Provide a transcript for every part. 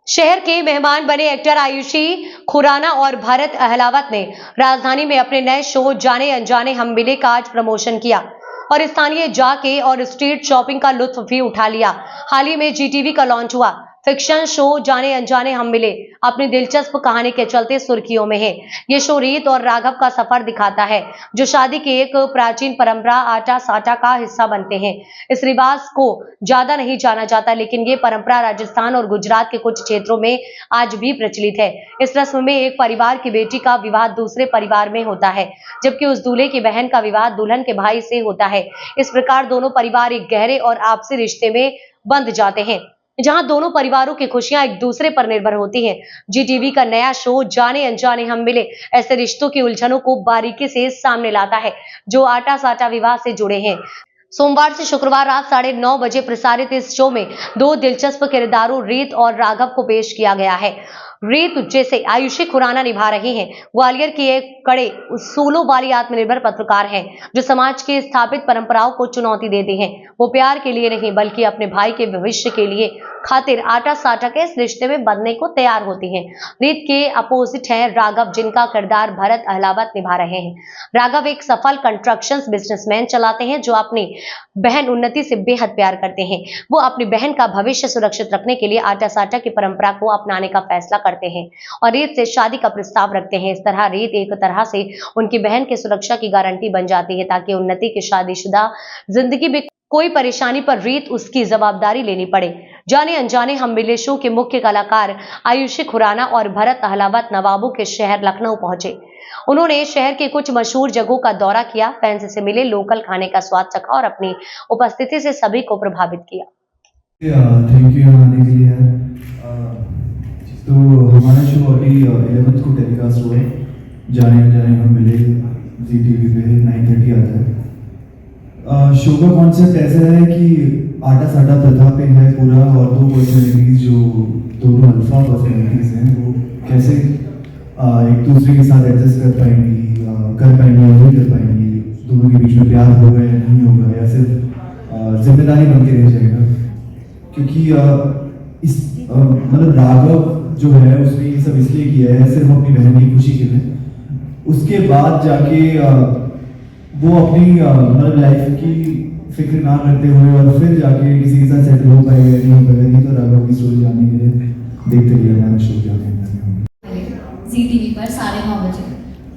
शहर के मेहमान बने एक्टर आयुषी खुराना और भरत अहलावत ने राजधानी में अपने नए शो जाने अनजाने हम मिले का आज प्रमोशन किया और स्थानीय जाके और स्ट्रीट शॉपिंग का लुत्फ भी उठा लिया। हाल ही में जीटीवी का लॉन्च हुआ फिक्शन शो जाने अनजाने हम मिले अपनी दिलचस्प कहानी के चलते सुर्खियों में है। ये शो रीत और राघव का सफर दिखाता है जो शादी की एक प्राचीन परंपरा आटा साटा का हिस्सा बनते हैं। इस रिवाज को ज्यादा नहीं जाना जाता, लेकिन ये परंपरा राजस्थान और गुजरात के कुछ क्षेत्रों में आज भी प्रचलित है। इस रस्म में एक परिवार की बेटी का विवाह दूसरे परिवार में होता है, जबकि उस दूल्हे की बहन का विवाह दुल्हन के भाई से होता है। इस प्रकार दोनों परिवार एक गहरे और आपसी रिश्ते में बंध जाते हैं, जहां दोनों परिवारों की खुशियां एक दूसरे पर निर्भर होती हैं। जीटीवी का नया शो जाने अनजाने हम मिले ऐसे रिश्तों की उलझनों को बारीकी से सामने लाता है जो आटा साटा विवाह से जुड़े हैं। सोमवार से शुक्रवार रात 9:30 बजे प्रसारित इस शो में दो दिलचस्प किरदारों रीत और राघव को पेश किया गया है। रीत जैसे आयुषी खुराना निभा रही हैं। ग्वालियर की एक कड़े उसूलों वाली आत्मनिर्भर पत्रकार हैं जो समाज के स्थापित परंपराओं को चुनौती देती हैं। वो प्यार के लिए नहीं बल्कि अपने भाई के भविष्य के लिए खातिर आटा साटा के इस रिश्ते में बंधने को तैयार होती हैं। रीत के अपोजिट हैं राघव, जिनका किरदार भरत अहलावत निभा रहे हैं। राघव एक सफल कंस्ट्रक्शन बिजनेसमैन चलाते हैं जो अपनी बहन उन्नति से बेहद प्यार करते हैं। वो अपनी बहन का भविष्य सुरक्षित रखने के लिए आटा साटा की परंपरा को अपनाने का फैसला करते हैं और रीत से शादी का प्रस्ताव रखते हैं। इस तरह रीत एक तरह से उनकी बहन की सुरक्षा की गारंटी बन जाती है ताकि उन्नति की शादीशुदा जिंदगी में कोई परेशानी पर रीत उसकी जवाबदारी लेनी पड़े। जाने अनजाने हम मिले शो के मुख्य कलाकार आयुषी खुराना और भरत अहलावत नवाबों के शहर लखनऊ पहुंचे। उन्होंने शहर के कुछ मशहूर जगहों का दौरा किया, फैंस से मिले, लोकल खाने का स्वाद चखा और अपनी उपस्थिति से सभी को प्रभावित किया। थैंक यू आने के लिए। तो हमारा शो अभी 11th को टेलीकास्ट हुआ है। जाने अनजाने हम मिले जी टीवी पे 9:30 आता है। शो का कॉन्सेप्ट ऐसा है कि आटा साटा प्रथा पे है पूरा, और दो पर्सनैलिटीज जो दोनों अल्फा पर्सनैलिटीज हैं वो कैसे एक दूसरे के साथ एडजस्ट कर पाएंगी या नहीं कर पाएंगी, दोनों के बीच में प्यार होगा या नहीं होगा, या सिर्फ जिम्मेदारी बन के रह जाएगा। क्योंकि इस मतलब राघव जो है उसने ये सब इसलिए किया है सिर्फ अपनी बहन की खुशी के लिए। उसके बाद जाके वो अपनी मतलब लाइफ की फिक्र ना करते हुए और फिर जाके किसी के साथ सेटल हो पाएगा नहीं हो पाएगा। नहीं तो राघव की स्टोरी जानने के लिए देखते रहिए हमारा शो जाने जी टीवी पर 9:30 बजे।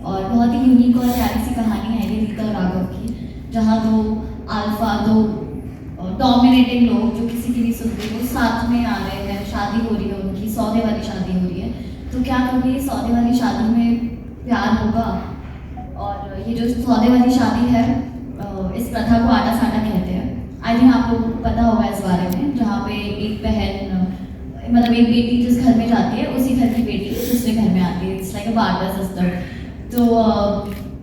और बहुत ही यूनिक और प्यारी सी कहानी है ये रीता और राघव की, जहाँ दो अल्फा, दो डोमिनेटिंग लोग जो किसी की नहीं सुनते वो साथ में आ रहे हैं। शादी हो रही है उनकी, सौदे वाली शादी हो रही है। तो क्या कभी सौदे वाली शादी में प्यार होगा? और ये जो सौदे वाली शादी है इस प्रथा को आटा साटा कहते हैं। आई थिंक आप लोगों को पता होगा इस बारे में, जहाँ पे एक बहन मतलब एक बेटी जिस घर में जाती है उसी घर की बेटी दूसरे घर में आती है। It's like a barter system. तो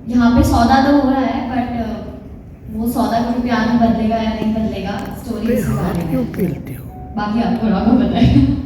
यहाँ पे सौदा तो हो रहा है, बट वो सौदा कभी प्यार में बदलेगा या नहीं बदलेगा, स्टोरी इसके बारे में। बाकी आपको राघव बताएं।